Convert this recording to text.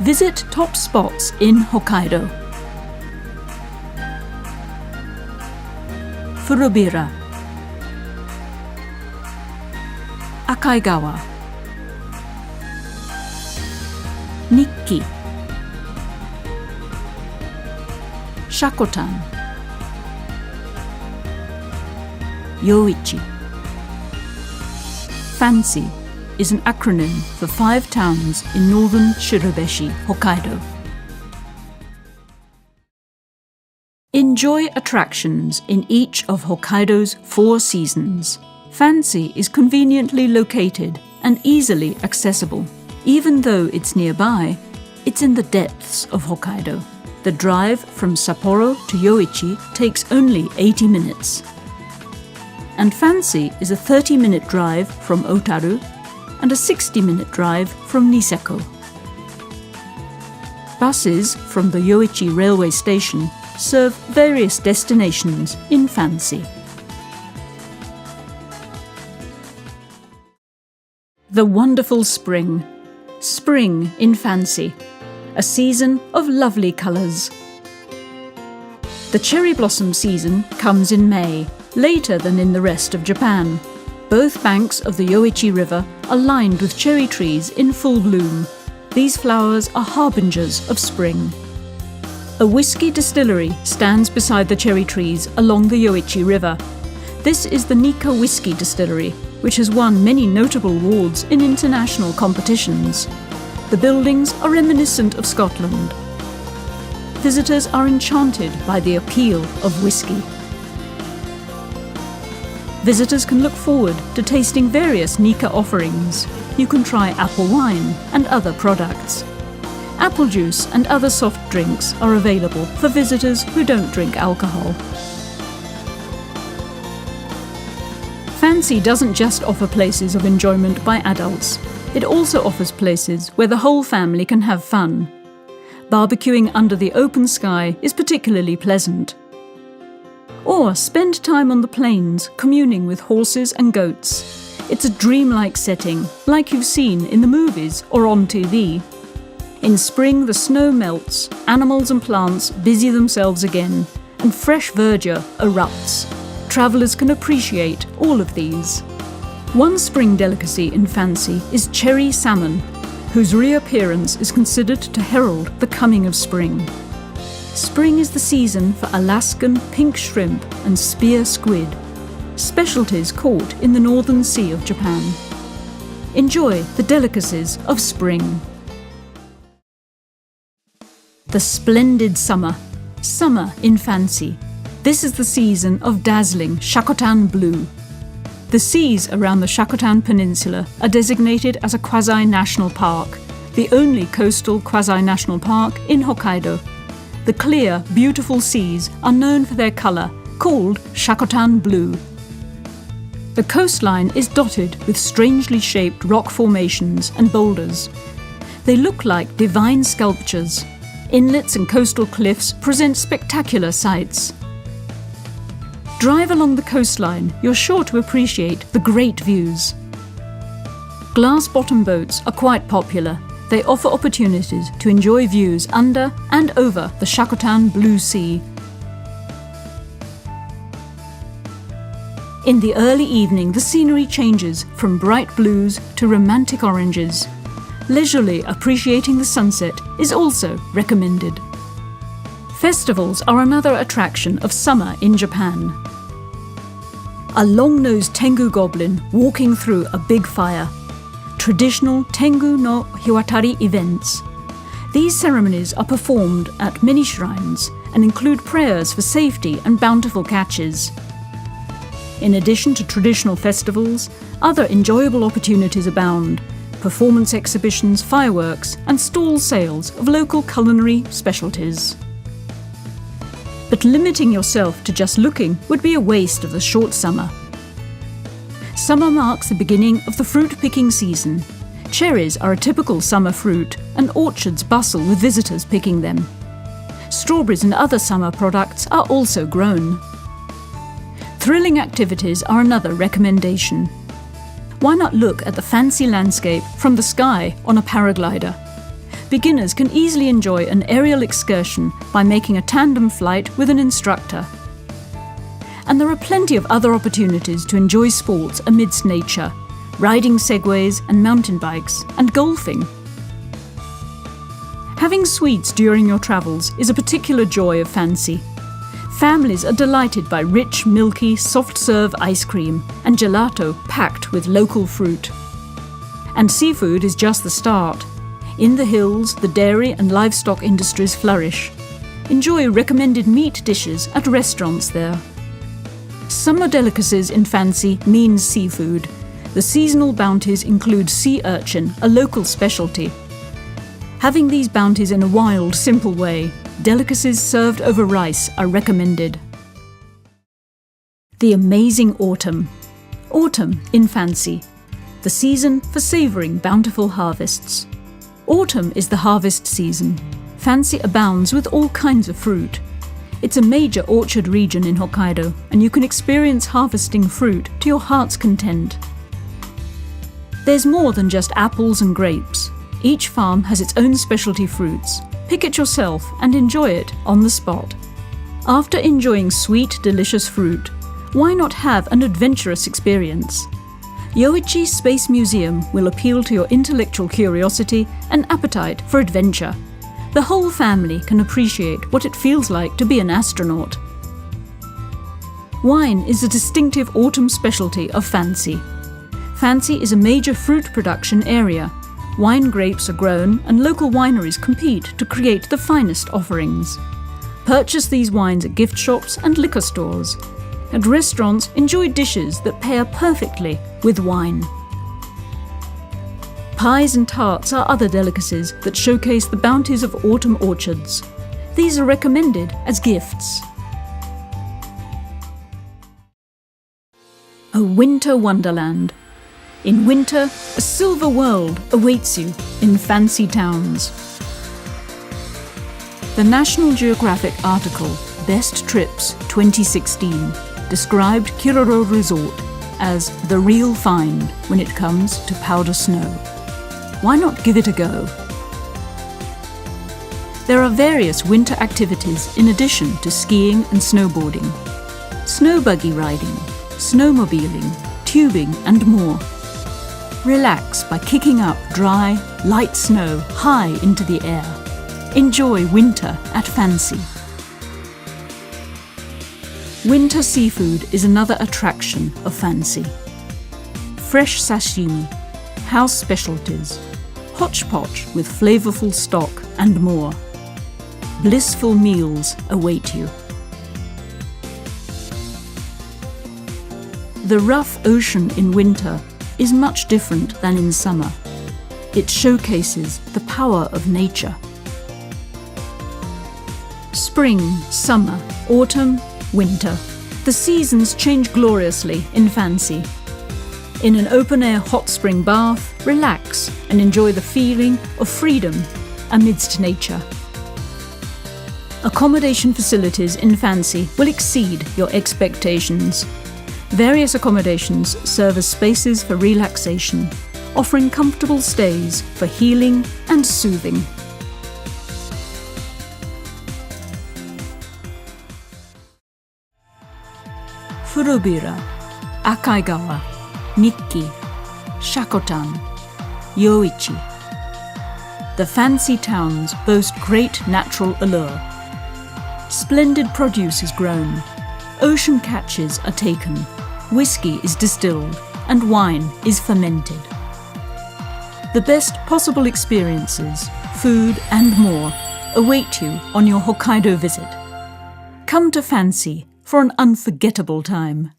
Visit top spots in Hokkaido. Furubira, Akaigawa, Niki, Shakotan, Yoichi. Fansy is an acronym for 5 towns in northern Shiribeshi, Hokkaido. Enjoy attractions in each of Hokkaido's 4 seasons. Fansy is conveniently located and easily accessible. Even though it's nearby, it's in the depths of Hokkaido. The drive from Sapporo to Yoichi takes only 80 minutes. And Fansy is a 30-minute drive from Otaru and a 60-minute drive from Niseko. Buses from the Yoichi railway station serve various destinations in Fansy. The wonderful spring. Spring in Fansy, a season of lovely colours. The cherry blossom season comes in May, later than in the rest of Japan. Both banks of the Yoichi River are lined with cherry trees in full bloom. These flowers are harbingers of spring. A Whisky distillery stands beside the cherry trees along the Yoichi River. This is the Nikka Whisky Distillery, which has won many notable awards in international competitions. The buildings are reminiscent of Scotland. Visitors are enchanted by the appeal of whisky. Visitors can look forward to tasting various Nikka offerings. You can try apple wine and other products. Apple juice and other soft drinks are available for visitors who don't drink alcohol. Fansy doesn't just offer places of enjoyment by adults. It also offers places where the whole family can have fun. Barbecuing under the open sky is particularly pleasant. Or spend time on the plains communing with horses and goats. It's a dreamlike setting, like you've seen in the movies or on TV. In spring, the snow melts, animals and plants busy themselves again, and fresh verdure erupts. Travellers can appreciate all of these. One spring delicacy in Fansy is cherry salmon, whose reappearance is considered to herald the coming of spring. Spring is the season for Alaskan pink shrimp and spear squid, specialties caught in the Northern Sea of Japan. Enjoy the delicacies of spring. The splendid summer. Summer in Fansy. This is the season of dazzling Shakotan blue. The seas around the Shakotan Peninsula are designated as a quasi-national park, the only coastal quasi-national park in Hokkaido. The clear, beautiful seas are known for their colour, called Shakotan blue. The coastline is dotted with strangely shaped rock formations and boulders. They look like divine sculptures. Inlets and coastal cliffs present spectacular sights. Drive along the coastline, you're sure to appreciate the great views. Glass-bottom boats are quite popular. They offer opportunities to enjoy views under and over the Shakotan Blue Sea. In the early evening, the scenery changes from bright blues to romantic oranges. Leisurely appreciating the sunset is also recommended. Festivals are another attraction of summer in Japan. A long-nosed Tengu goblin walking through a big fire. Traditional Tengu no Hiwatari events. These ceremonies are performed at many shrines and include prayers for safety and bountiful catches. In addition to traditional festivals, other enjoyable opportunities abound. Performance exhibitions, fireworks, and stall sales of local culinary specialties. But limiting yourself to just looking would be a waste of the short summer. Summer marks the beginning of the fruit-picking season. Cherries are a typical summer fruit, and orchards bustle with visitors picking them. Strawberries and other summer products are also grown. Thrilling activities are another recommendation. Why not look at the fancy landscape from the sky on a paraglider? beginners can easily enjoy an aerial excursion by making a tandem flight with an instructor. And there are plenty of other opportunities to enjoy sports amidst nature, riding segways and mountain bikes, and golfing. Having sweets during your travels is a particular joy of Fansy. Families are delighted by rich, milky, soft-serve ice cream and gelato packed with local fruit. And seafood is just the start. In the hills, the dairy and livestock industries flourish. Enjoy recommended meat dishes at restaurants there. Summer delicacies in Fansy means seafood. The seasonal bounties include sea urchin, a local specialty. Having these bounties in a wild, simple way, delicacies served over rice are recommended. The amazing autumn. Autumn in Fansy, the season for savouring bountiful harvests. Autumn is the harvest season. Fansy abounds with all kinds of fruit. It's a major orchard region in Hokkaido, and you can experience harvesting fruit to your heart's content. There's more than just apples and grapes. Each farm has its own specialty fruits. Pick it yourself and enjoy it on the spot. After enjoying sweet, delicious fruit, why not have an adventurous experience? Yoichi Space Museum will appeal to your intellectual curiosity and appetite for adventure. The whole family can appreciate what it feels like to be an astronaut. Wine is a distinctive autumn specialty of Fansy. Fansy is a major fruit production area. Wine grapes are grown and local wineries compete to create the finest offerings. Purchase these wines at gift shops and liquor stores. At restaurants, enjoy dishes that pair perfectly with wine. Pies and tarts are other delicacies that showcase the bounties of autumn orchards. These are recommended as gifts. A winter wonderland. In winter, a silver world awaits you in fancy towns. The National Geographic article Best Trips 2016 described Kiroro Resort as the real find when it comes to powder snow. Why not give it a go? There are various winter activities in addition to skiing and snowboarding. Snow buggy riding, snowmobiling, tubing and more. Relax by kicking up dry, light snow high into the air. Enjoy winter at Fansy. Winter seafood is another attraction of Fansy. Fresh sashimi, house specialties, hodgepodge with flavourful stock and more. Blissful meals await you. The rough ocean in winter is much different than in summer. It showcases the power of nature. Spring, summer, autumn, winter. The seasons change gloriously in Fansy. In an open-air hot spring bath, relax and enjoy the feeling of freedom amidst nature. Accommodation facilities in Fansy will exceed your expectations. Various accommodations serve as spaces for relaxation, offering comfortable stays for healing and soothing. Furubira, Akaigawa, Niki, Shakotan, Yoichi. The fancy towns boast great natural allure. Splendid produce is grown, ocean catches are taken, whisky is distilled, and wine is fermented. The best possible experiences, food and more await you on your Hokkaido visit. Come to Fansy for an unforgettable time.